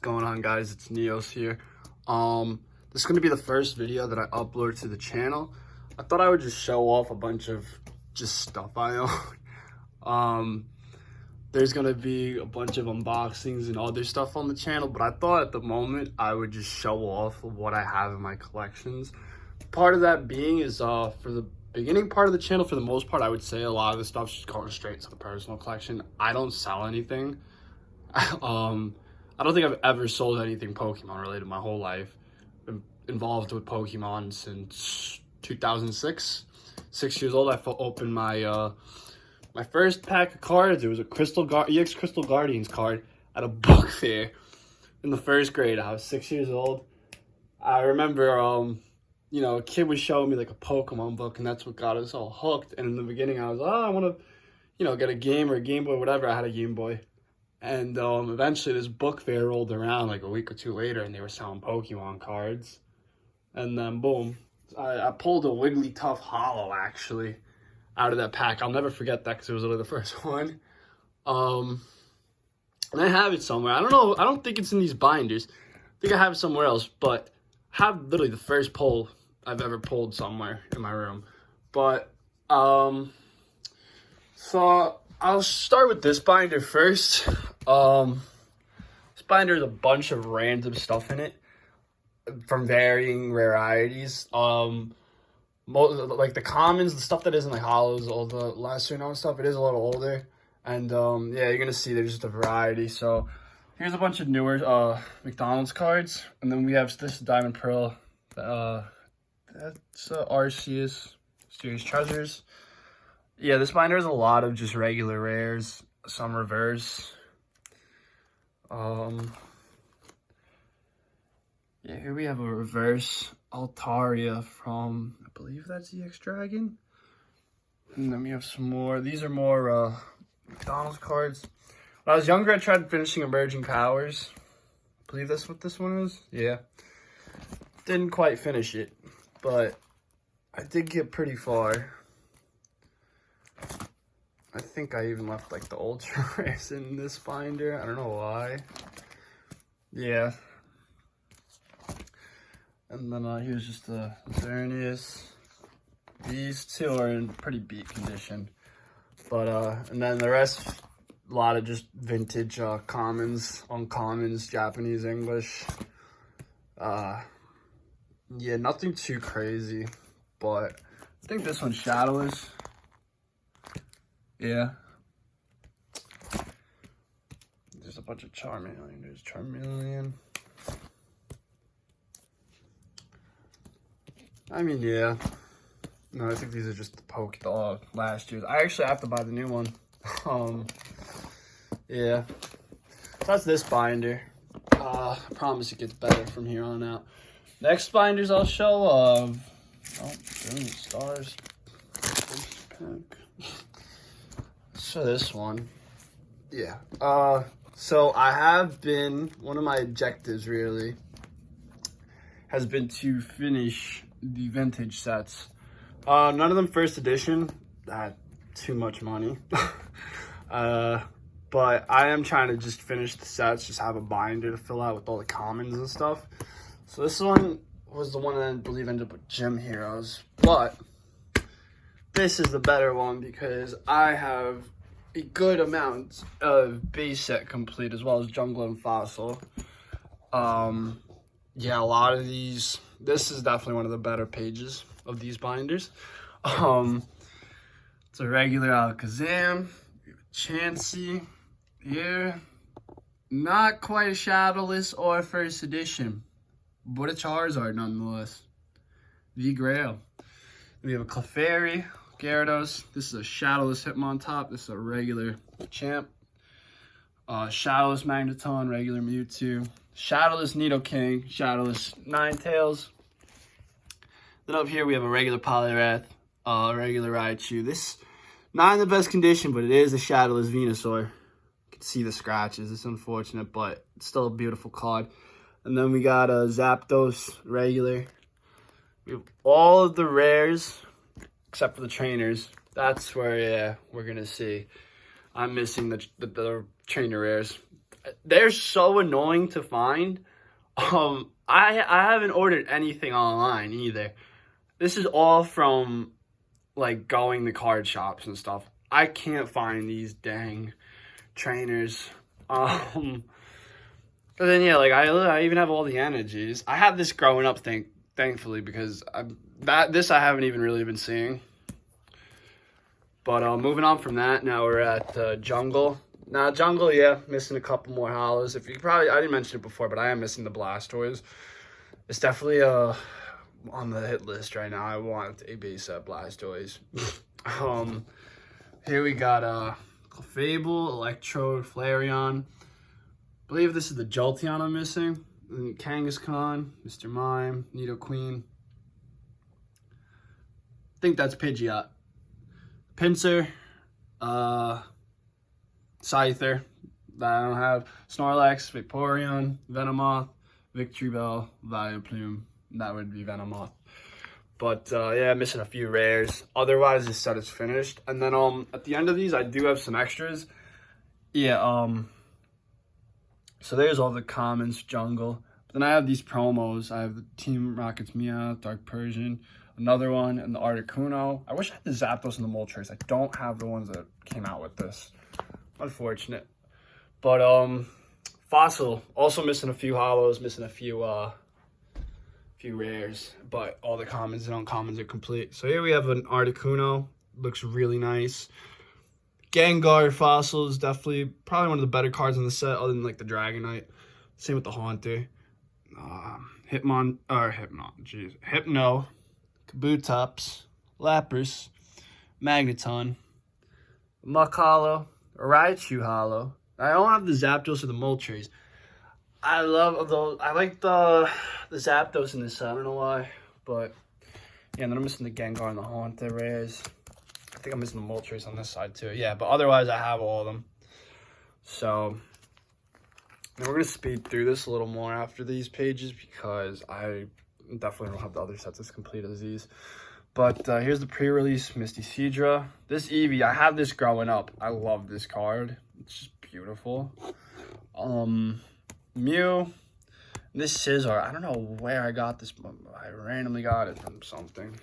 going on, guys? It's Neos here. This is gonna be the first video that I upload to the channel. I thought I would just show off a bunch of just stuff I own. There's gonna be a bunch of unboxings and other stuff on the channel, but I thought at the moment I would just show off what I have in my collections. Part of that being is for the beginning part of the channel, for the most part, I would say a lot of the stuff's just going straight to the personal collection. I don't sell anything. I don't think I've ever sold anything Pokemon related my whole life. Been involved with Pokemon since 2006. 6 years old, I opened my my first pack of cards. It was a EX Crystal Guardians card at a book fair in the first grade. I was 6 years old. I remember, you know, a kid was showing me like a Pokemon book, and that's what got us all hooked. And in the beginning, I was, I want to, you know, get a game or a Game Boy, whatever. I had a Game Boy. And eventually this book fair rolled around like a week or two later, and they were selling Pokemon cards. And then boom, I pulled a Wigglytuff Holo actually out of that pack. I'll never forget that because it was literally the first one. And I have it somewhere. I don't know. I don't think it's in these binders. I think I have it somewhere else, but I have literally the first pull I've ever pulled somewhere in my room. But so I'll start with this binder first. This binder has a bunch of random stuff in it from varying rarities. Like the commons, the stuff that isn't like holos, all the lesser known stuff, it is a little older. And yeah, you're gonna see there's just a variety. So here's a bunch of newer McDonald's cards, and then we have this Diamond Pearl. That's Arceus Mysterious Treasures. Yeah, this binder has a lot of just regular rares, some reverse. Yeah, here we have a reverse Altaria from, I believe that's EX Dragon. And then we have some more. These are more McDonald's cards. When I was younger, I tried finishing Emerging Powers. I believe that's what this one is. Yeah. Didn't quite finish it, but I did get pretty far. I think I even left like the ultra rares in this binder. I don't know why. Yeah. And then here's just the Xerneas. These two are in pretty beat condition. But and then the rest, a lot of just vintage commons, uncommons, Japanese, English. Yeah, nothing too crazy, but I think this one's Shadowless. Yeah. There's a bunch of Charmeleon. There's Charmeleon. I mean, yeah. No, I think these are just the last year's. I actually have to buy the new one. Yeah. So that's this binder. I promise it gets better from here on out. Next binders I'll show oh, Brilliant Stars. So this one, yeah. So I have been, one of my objectives really has been to finish the vintage sets. None of them first edition, too much money. But I am trying to just finish the sets, just have a binder to fill out with all the commons and stuff. So this one was the one that I believe ended up with Gym Heroes, but this is the better one because I have a good amount of base set complete as well as Jungle and Fossil. Yeah, a lot of these, this is definitely one of the better pages of these binders. It's a regular Alakazam, Chansey here, not quite a Shadowless or first edition, but a Charizard nonetheless. V-Grail. We have a Clefairy, Gyarados. This is a Shadowless Hitmontop. This is a regular Champ. Shadowless Magneton, regular Mewtwo. Shadowless Nidoking, Shadowless Ninetales. Then up here we have a regular Poliwrath, regular Raichu. This, not in the best condition, but it is a Shadowless Venusaur. You can see the scratches. It's unfortunate, but it's still a beautiful card. And then we got a Zapdos, regular. We have all of the rares, except for the trainers. That's where, yeah, we're going to see. I'm missing the trainer rares. they're so annoying to find. I haven't ordered anything online either. This is all from like going to card shops and stuff. I can't find these dang trainers. But then yeah, like I even have all the energies. I had this growing up, thankfully, because this I haven't even really been seeing. But moving on from that, now we're at Jungle. Now Jungle, yeah, missing a couple more hollows. I didn't mention it before, but I am missing the Blastoise. It's definitely on the hit list right now. I want a base set Blastoise. Here we got Clefable, Electrode, Flareon. I believe this is the Jolteon I'm missing. And Kangaskhan, Mr. Mime, Nidoqueen. I think that's Pidgeot. Pinsir, Scyther, that I don't have. Snorlax, Vaporeon, Venomoth, Victreebel, Vileplume. That would be Venomoth. But yeah, missing a few rares. Otherwise, this set is finished. And then at the end of these, I do have some extras. Yeah, so there's all the commons, Jungle. But then I have these promos. I have the Team Rocket's Meowth, Dark Persian, another one, and the Articuno. I wish I had the Zapdos and the Moltres. I don't have the ones that came out with this. Unfortunate. But Fossil, also missing a few hollows, missing a few rares, but all the commons and uncommons are complete. So here we have an Articuno. Looks really nice. Gengar Fossil is definitely probably one of the better cards in the set, other than like the Dragonite. Same with the Haunter. Hypno, Kabutops, Lapras, Magneton, Muk Hollow, Raichu Hollow. I don't have the Zapdos or the Moltres. I love those. I like the Zapdos in this set. I don't know why, but yeah. And then I'm missing the Gengar and the Haunter rares. I think I'm missing the Moltres on this side too. Yeah, but otherwise I have all of them. So and we're gonna speed through this a little more after these pages because I definitely don't have the other sets as complete as these. But here's the pre-release Misty Seadra. This Eevee, I had this growing up. I love this card. It's just beautiful. Mew. This Scizor, I don't know where I got this, but I randomly got it from something.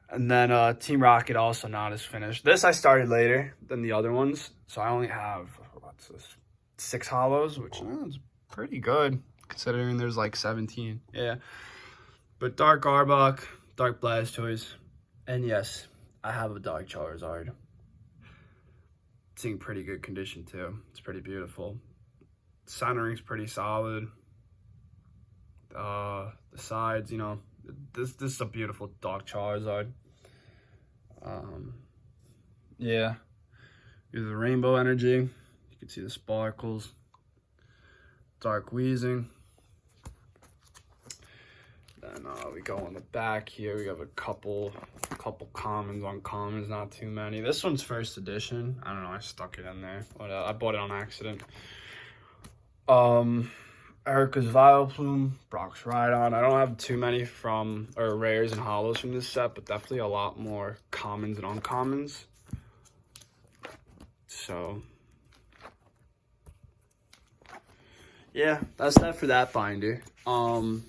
And then Team Rocket also not as finished. This I started later than the other ones, so I only have, what's this, 6 hollows, which is pretty good considering there's like 17. Yeah. But Dark Arbok, Dark Blastoise, and yes, I have a Dark Charizard. It's in pretty good condition too. It's pretty beautiful. Centering's pretty solid. The sides, you know, this is a beautiful Dark Charizard. Yeah, here's the Rainbow Energy. You can see the sparkles. Dark Weezing. Then we go on the back here. We have a couple commons, uncommons, not too many. This one's first edition. I don't know. I stuck it in there, but I bought it on accident. Erica's Vileplume, Brock's Rhydon. I don't have too many rares and hollows from this set, but definitely a lot more commons and uncommons. So yeah, that's that for that binder. Well,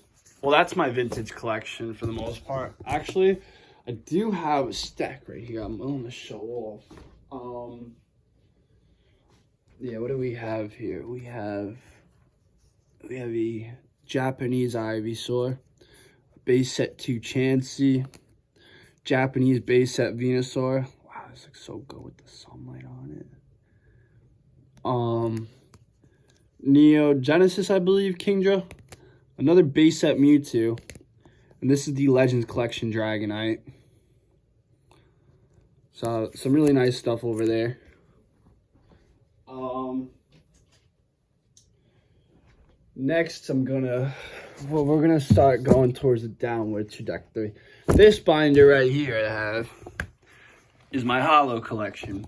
that's my vintage collection for the most part. Actually, I do have a stack right here I'm going to show off. Yeah, what do we have here? We have a Japanese Ivysaur, base set 2 Chansey, Japanese base set Venusaur. Wow, this looks so good with the sunlight on it. Neo Genesis, I believe, Kingdra. Another base set Mewtwo. And this is the Legends Collection Dragonite. So, some really nice stuff over there. Next, we're gonna start going towards the downward trajectory. This binder right here I have is my hollow collection.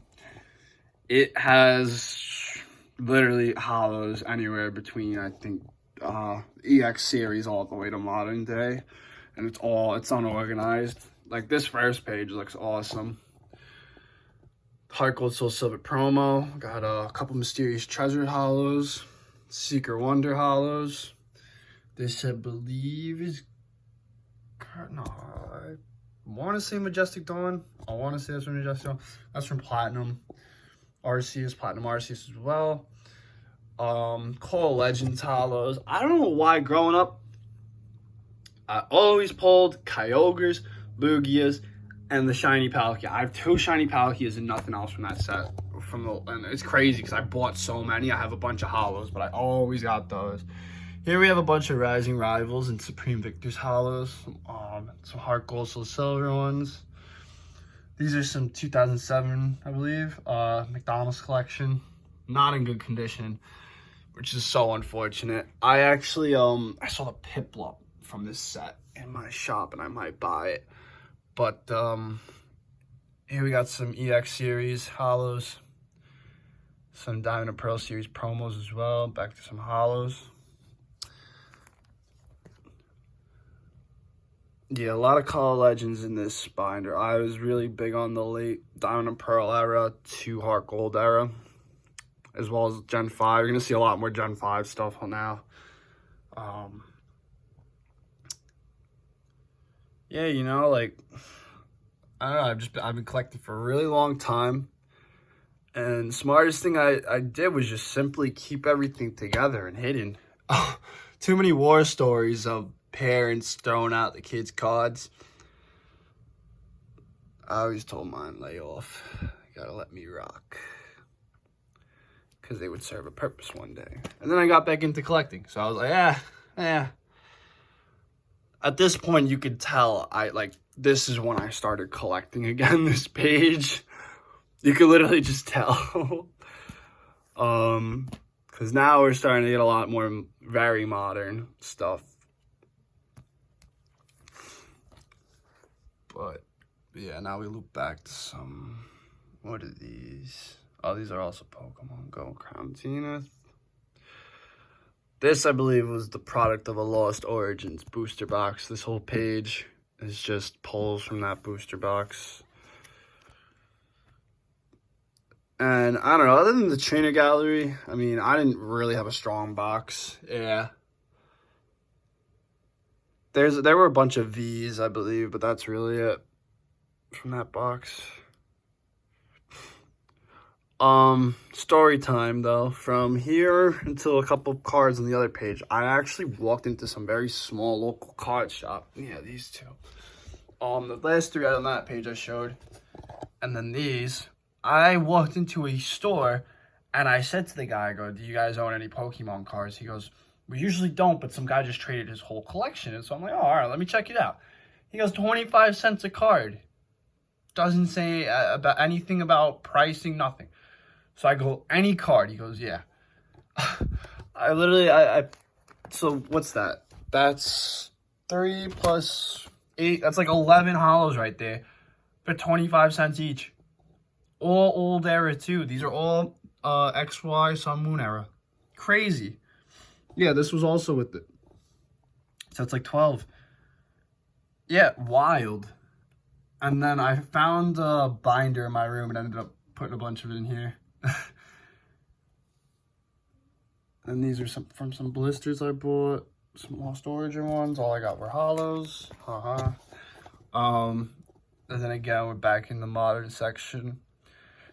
It has literally hollows anywhere between, I think, EX series all the way to modern day, and it's unorganized. Like this first page looks awesome. Heart Gold Soul Silver promo. Got a couple Mysterious Treasure hollows. Secret Wonder hollows. This, I believe, is... No, I want to say Majestic Dawn. I want to say that's from Majestic Dawn. That's from Platinum. Arceus, Platinum Arceus as well. Call Legends hollows. I don't know why growing up, I always pulled Kyogres, Lugias, and the shiny Palkia. I have 2 shiny Palkias and nothing else from that set. And it's crazy because I bought so many. I have a bunch of hollows, but I always got those. Here we have a bunch of Rising Rivals and Supreme Victors hollows. Some Heart Gold Soul Silver ones. These are some 2007, I believe, McDonald's collection. Not in good condition, which is so unfortunate. I actually, I saw the Piplup from this set in my shop, and I might buy it. But here we got some EX series hollows, some Diamond and Pearl series promos as well. Back to some hollows. Yeah, a lot of Call of Legends in this binder. I was really big on the late Diamond and Pearl era to Heart Gold era, as well as Gen 5. You're going to see a lot more Gen 5 stuff now. Yeah, you know, like, I don't know, I've been collecting for a really long time. And the smartest thing I did was just simply keep everything together and hidden. Too many war stories of parents throwing out the kids' cards. I always told mine, lay off. You gotta let me rock. Because they would serve a purpose one day. And then I got back into collecting. So I was like, yeah. At this point, you could tell, this is when I started collecting again, this page. You could literally just tell. Because now we're starting to get a lot more very modern stuff. But, yeah, now we loop back to some... What are these? Oh, these are also Pokemon Go Crown Zenith. This, I believe, was the product of a Lost Origins booster box. This whole page is just pulls from that booster box. And, I don't know, other than the trainer gallery, I mean, I didn't really have a strong box. Yeah. There were a bunch of V's, I believe, but that's really it from that box. Story time, though. From here until a couple of cards on the other page, I actually walked into some very small local card shop. Yeah, these two. The last 3 on that page I showed. And then these. I walked into a store, and I said to the guy, I go, do you guys own any Pokemon cards? He goes, we usually don't, but some guy just traded his whole collection. And so I'm like, oh, all right, let me check it out. He goes, 25 cents a card. Doesn't say about anything about pricing, nothing. So I go, any card? He goes, yeah. So what's that? That's 3 plus 8. That's like 11 hollows right there for 25 cents each. All old era, too. These are all XY Sun Moon era. Crazy. Yeah, this was also with it. So it's like 12. Yeah, wild. And then I found a binder in my room and ended up putting a bunch of it in here. And these are from some blisters I bought. Some Lost Origin ones. All I got were hollows. And then again, we're back in the modern section.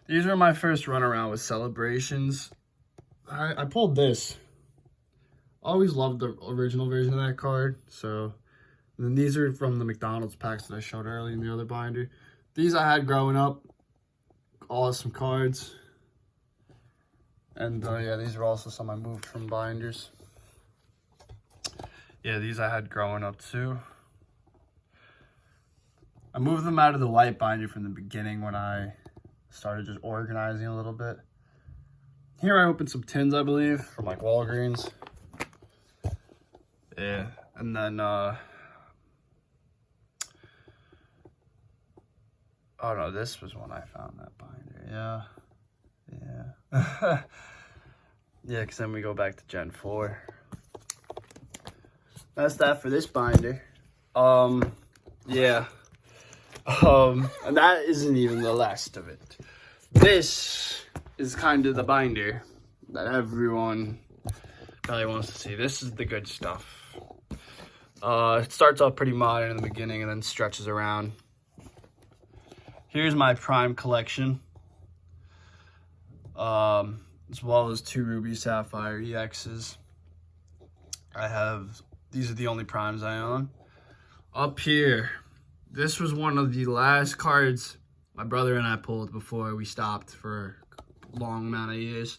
These were my first run around with celebrations. I pulled this. Always loved the original version of that card. So, and then these are from the McDonald's packs that I showed earlier in the other binder. These I had growing up. Awesome cards. And yeah, these are also some I moved from binders. Yeah, these I had growing up too. I moved them out of the white binder from the beginning when I started just organizing a little bit. Here I opened some tins, I believe, from like Walgreens. Yeah, and then, oh no, this was when I found that binder, yeah. Yeah, because then we go back to Gen 4. That's that for this binder. Yeah. And that isn't even the last of it. This is kind of the binder that everyone really wants to see. This is the good stuff. It starts off pretty modern in the beginning and then stretches around. Here's my Prime collection, as well as 2 Ruby Sapphire EXs. These are the only Primes I own. Up here, this was one of the last cards my brother and I pulled before we stopped for a long amount of years.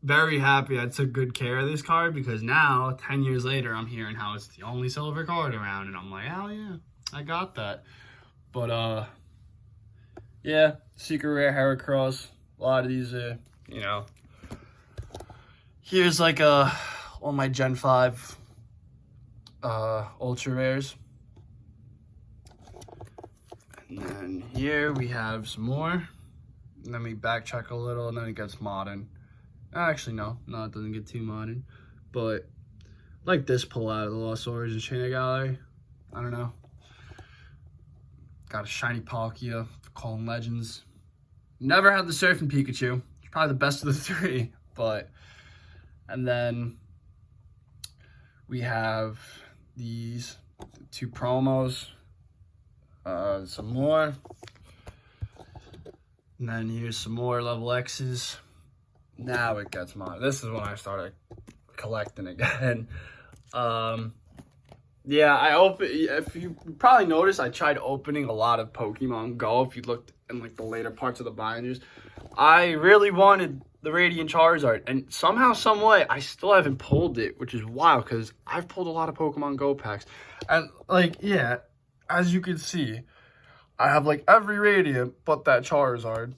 Very happy I took good care of this card, because now, 10 years later, I'm hearing how it's the only silver card around, and I'm like, hell yeah, I got that. But, yeah, Secret Rare Heracross. A lot of these are, you know. Here's like all my Gen 5 Ultra Rares. And then here we have some more. And then we backtrack a little, and then it gets modern. Actually, no, it doesn't get too modern. But, like this pull out of the Lost Origins Trainer Gallery. I don't know. Got a shiny Palkia for Calling Legends. Never had the Surfing Pikachu. It's probably the best of the 3. But, and then we have these 2 promos. Some more. And then here's some more level X's. Now it gets modern. This is when I started collecting again. Yeah, if you probably noticed, I tried opening a lot of Pokemon Go. If you looked in like the later parts of the binders, I really wanted the Radiant Charizard, and somehow, some way, I still haven't pulled it, which is wild, because I've pulled a lot of Pokemon Go packs. And like, yeah, as you can see, I have like every Radiant but that Charizard.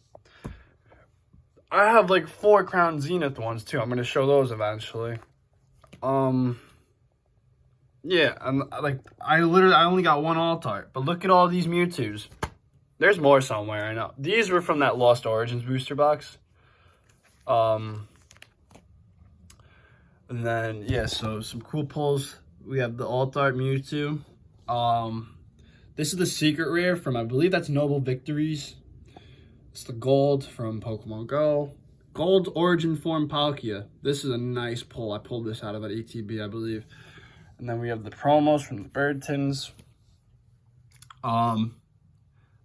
I have like 4 Crown Zenith ones too. I'm gonna show those eventually. Yeah, and like I only got 1 Altart, but look at all these Mewtwo's. There's more somewhere, I know. These were from that Lost Origins booster box. And then yeah, so some cool pulls. We have the Altart Mewtwo. This is the secret rare from, I believe that's Noble Victories. It's the gold from Pokemon Go. Gold Origin Form Palkia. This is a nice pull. I pulled this out of an ATB, I believe. And then we have the promos from the Bird Tins. And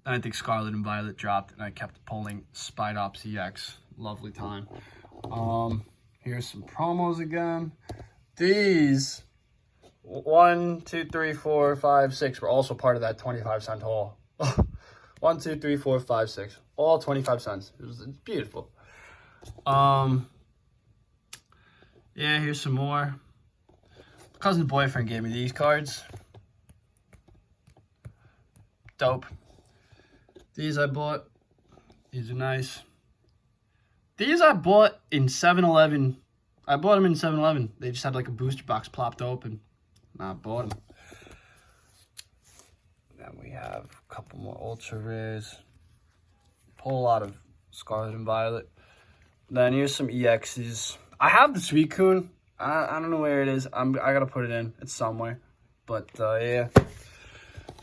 I think Scarlet and Violet dropped, and I kept pulling Spidops EX. Lovely time. Here's some promos again. These 1, 2, 3, 4, 5, 6 were also part of that 25-cent haul. 1, 2, 3, 4, 5, 6. All 25 cents. It's beautiful. Yeah, here's some more. Cousin's boyfriend gave me these cards. Dope. These I bought. These are nice. These I bought in 7-Eleven. I bought them in 7-Eleven. They just had like a booster box plopped open. And I bought them. Then we have a couple more Ultra Rares. Pull a lot of Scarlet and Violet. Then here's some EXs. I have the Suicune. I don't know where it is. I gotta put it in. It's somewhere. But yeah.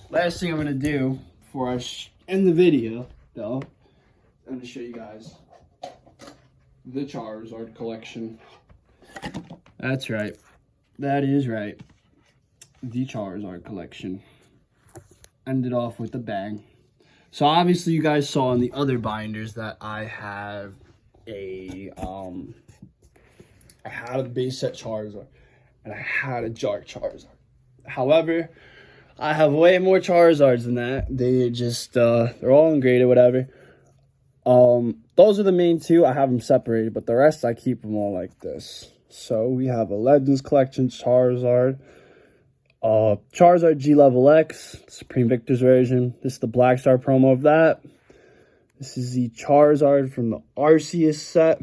Last thing I'm gonna do before I end the video, though, I'm gonna show you guys the Charizard collection. That's right. That is right. The Charizard collection. Ended off with a bang. So obviously you guys saw in the other binders that I have I had a base set Charizard, and I had a Dark Charizard. However, I have way more Charizards than that. They just, they're all ungraded, whatever. Those are the main 2. I have them separated, but the rest I keep them all like this. So we have a Legends Collection Charizard. Charizard G-Level X, Supreme Victor's version. This is the Black Star promo of that. This is the Charizard from the Arceus set.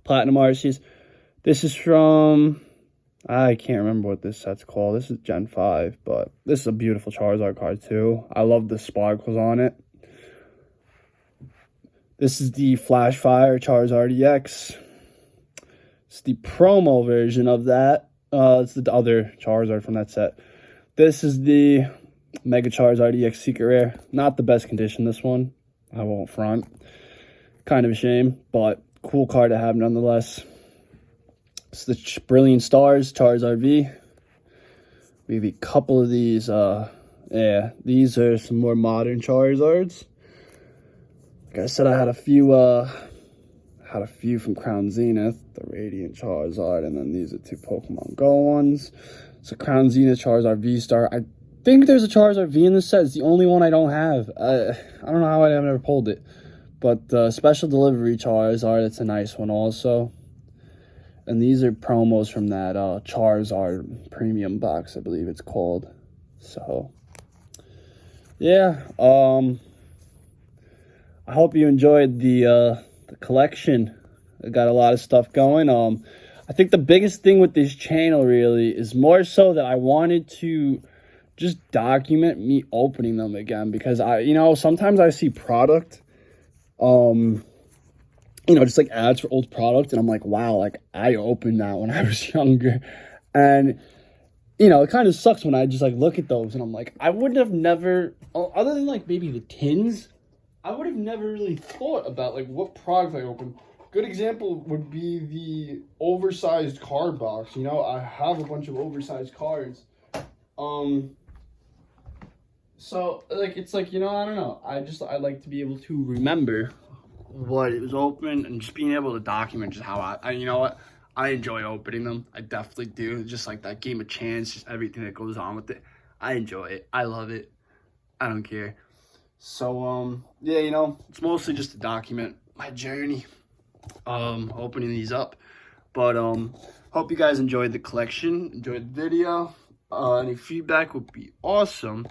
Platinum Arceus. This is from, I can't remember what this set's called. This is Gen 5, but this is a beautiful Charizard card too. I love the sparkles on it. This is the Flash Fire Charizard EX. It's the promo version of that. It's the other Charizard from that set. This is the Mega Charizard EX Secret Rare. Not the best condition, this one. I won't front. Kind of a shame, but cool card to have nonetheless. It's the Brilliant Stars Charizard V. We have a couple of these. Yeah, these are some more modern Charizards. Like I said, I had a few from Crown Zenith, the Radiant Charizard, and then these are 2 Pokemon Go ones. So Crown Zenith Charizard V-Star. I think there's a Charizard V in this set. It's the only one I don't have. I don't know how I've never pulled it. But Special Delivery Charizard, it's a nice one also. And these are promos from that Charizard Premium box, I believe it's called. So, yeah. I hope you enjoyed the collection. I got a lot of stuff going. I think the biggest thing with this channel really is more so that I wanted to just document me opening them again, because sometimes I see product, just like ads for old product, and I'm like, wow, like I opened that when I was younger. And it kind of sucks when I just like look at those and I'm like, I would have never, other than like maybe the tins, I would have never really thought about like what product I opened. Good example would be the oversized card box. I have a bunch of oversized cards. So like it's like, I don't know. I like to be able to remember what it was open and just being able to document just how I enjoy opening them. I definitely do. Just like that game of chance, just everything that goes on with it. I enjoy it. I love it. I don't care. So, yeah, it's mostly just to document my journey, opening these up. But, hope you guys enjoyed the collection, enjoyed the video. Any feedback would be awesome.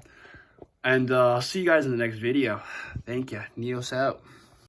And, I'll see you guys in the next video. Thank you. Neos out.